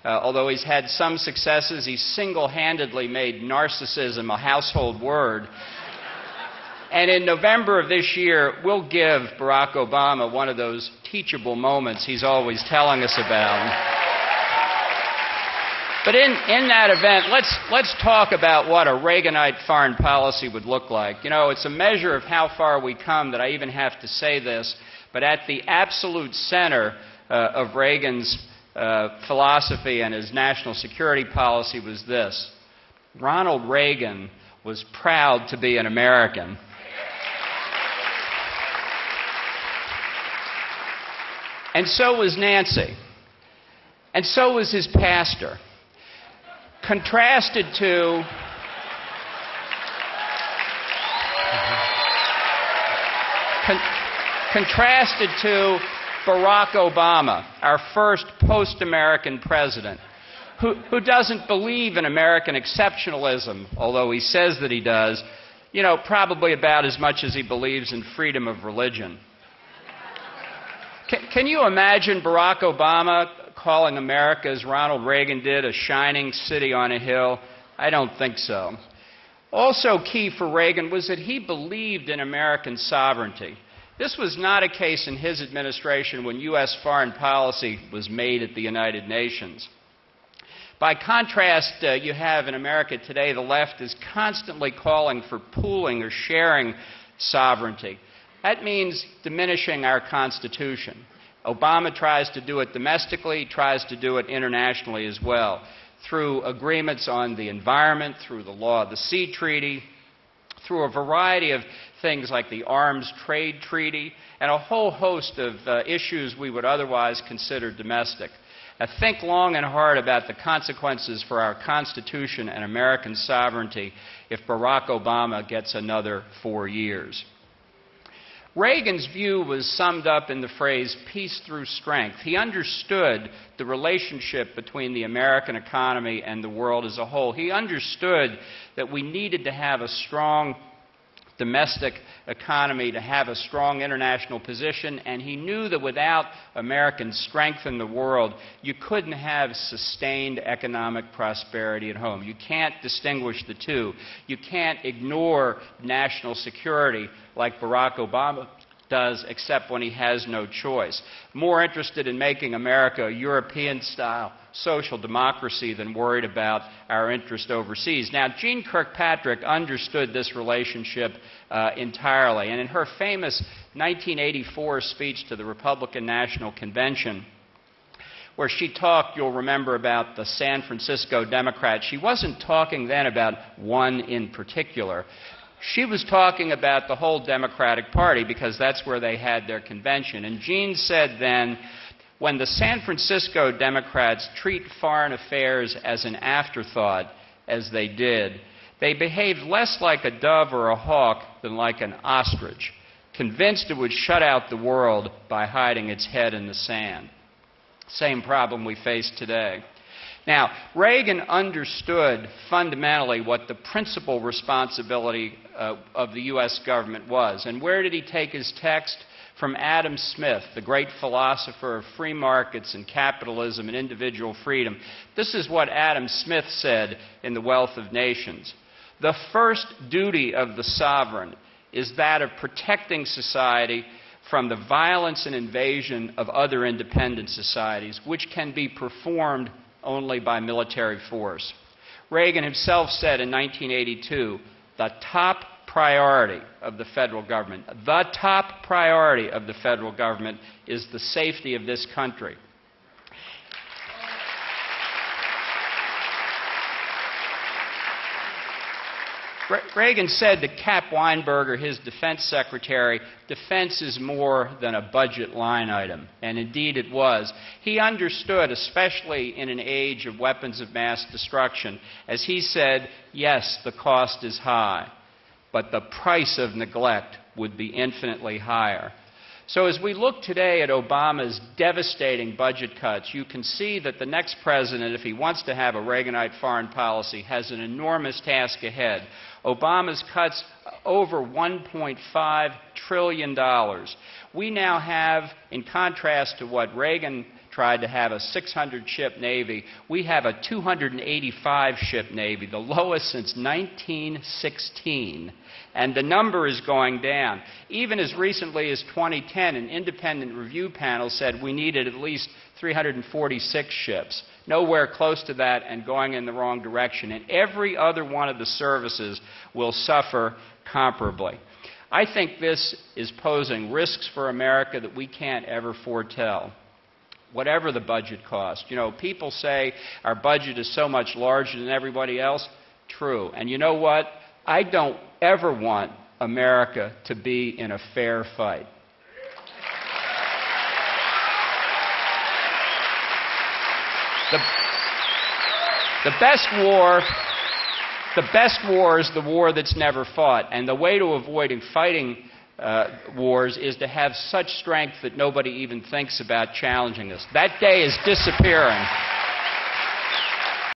Although he's had some successes, he single-handedly made narcissism a household word. And in November of this year, we'll give Barack Obama one of those teachable moments he's always telling us about. But in that event, let's talk about what a Reaganite foreign policy would look like. You know, it's a measure of how far we come that I even have to say this, but at the absolute center of Reagan's philosophy and his national security policy was this: Ronald Reagan was proud to be an American. And so was Nancy. And so was his pastor. Contrasted to Barack Obama, our first post-American president, who doesn't believe in American exceptionalism, although he says that he does, you know, probably about as much as he believes in freedom of religion. Can you imagine Barack Obama calling America, as Ronald Reagan did, a shining city on a hill? I don't think so. Also key for Reagan was that he believed in American sovereignty. This was not a case in his administration when U.S. foreign policy was made at the United Nations. By contrast, you have in America today, the left is constantly calling for pooling or sharing sovereignty. That means diminishing our Constitution. Obama tries to do it domestically, tries to do it internationally as well, through agreements on the environment, through the law of the sea treaty, through a variety of things like the Arms Trade Treaty, and a whole host of issues we would otherwise consider domestic. Now, think long and hard about the consequences for our Constitution and American sovereignty if Barack Obama gets another 4 years. Reagan's view was summed up in the phrase, peace through strength. He understood the relationship between the American economy and the world as a whole. He understood that we needed to have a strong domestic economy to have a strong international position, and he knew that without American strength in the world, you couldn't have sustained economic prosperity at home. You can't distinguish the two. You can't ignore national security like Barack Obama does, except when he has no choice. More interested in making America a European-style social democracy than worried about our interest overseas. Now, Jeane Kirkpatrick understood this relationship entirely, and in her famous 1984 speech to the Republican National Convention, where she talked, you'll remember, about the San Francisco Democrats, she wasn't talking then about one in particular. She was talking about the whole Democratic Party because that's where they had their convention. And Jeane said then, when the San Francisco Democrats treat foreign affairs as an afterthought, as they did, they behaved less like a dove or a hawk than like an ostrich, convinced it would shut out the world by hiding its head in the sand. Same problem we face today. Now, Reagan understood fundamentally what the principal responsibility of the U.S. government was. And where did he take his text? From Adam Smith, the great philosopher of free markets and capitalism and individual freedom. This is what Adam Smith said in The Wealth of Nations. The first duty of the sovereign is that of protecting society from the violence and invasion of other independent societies, which can be performed only by military force. Reagan himself said in 1982, the top priority of the federal government, is the safety of this country. Reagan said to Cap Weinberger, his defense secretary, defense is more than a budget line item. And indeed it was. He understood, especially in an age of weapons of mass destruction, as he said, yes, the cost is high, but the price of neglect would be infinitely higher. So as we look today at Obama's devastating budget cuts, you can see that the next president, if he wants to have a Reaganite foreign policy, has an enormous task ahead. Obama's cuts over $1.5 trillion. We now have, in contrast to what Reagan tried to have a 600-ship Navy. We have a 285-ship Navy, the lowest since 1916. And the number is going down. Even as recently as 2010, an independent review panel said we needed at least 346 ships. Nowhere close to that and going in the wrong direction. And every other one of the services will suffer comparably. I think this is posing risks for America that we can't ever foretell, whatever the budget cost. You know, people say our budget is so much larger than everybody else. True. And you know what? I don't ever want America to be in a fair fight. The best war is the war that's never fought. And the way to avoid fighting wars is to have such strength that nobody even thinks about challenging us. That day is disappearing.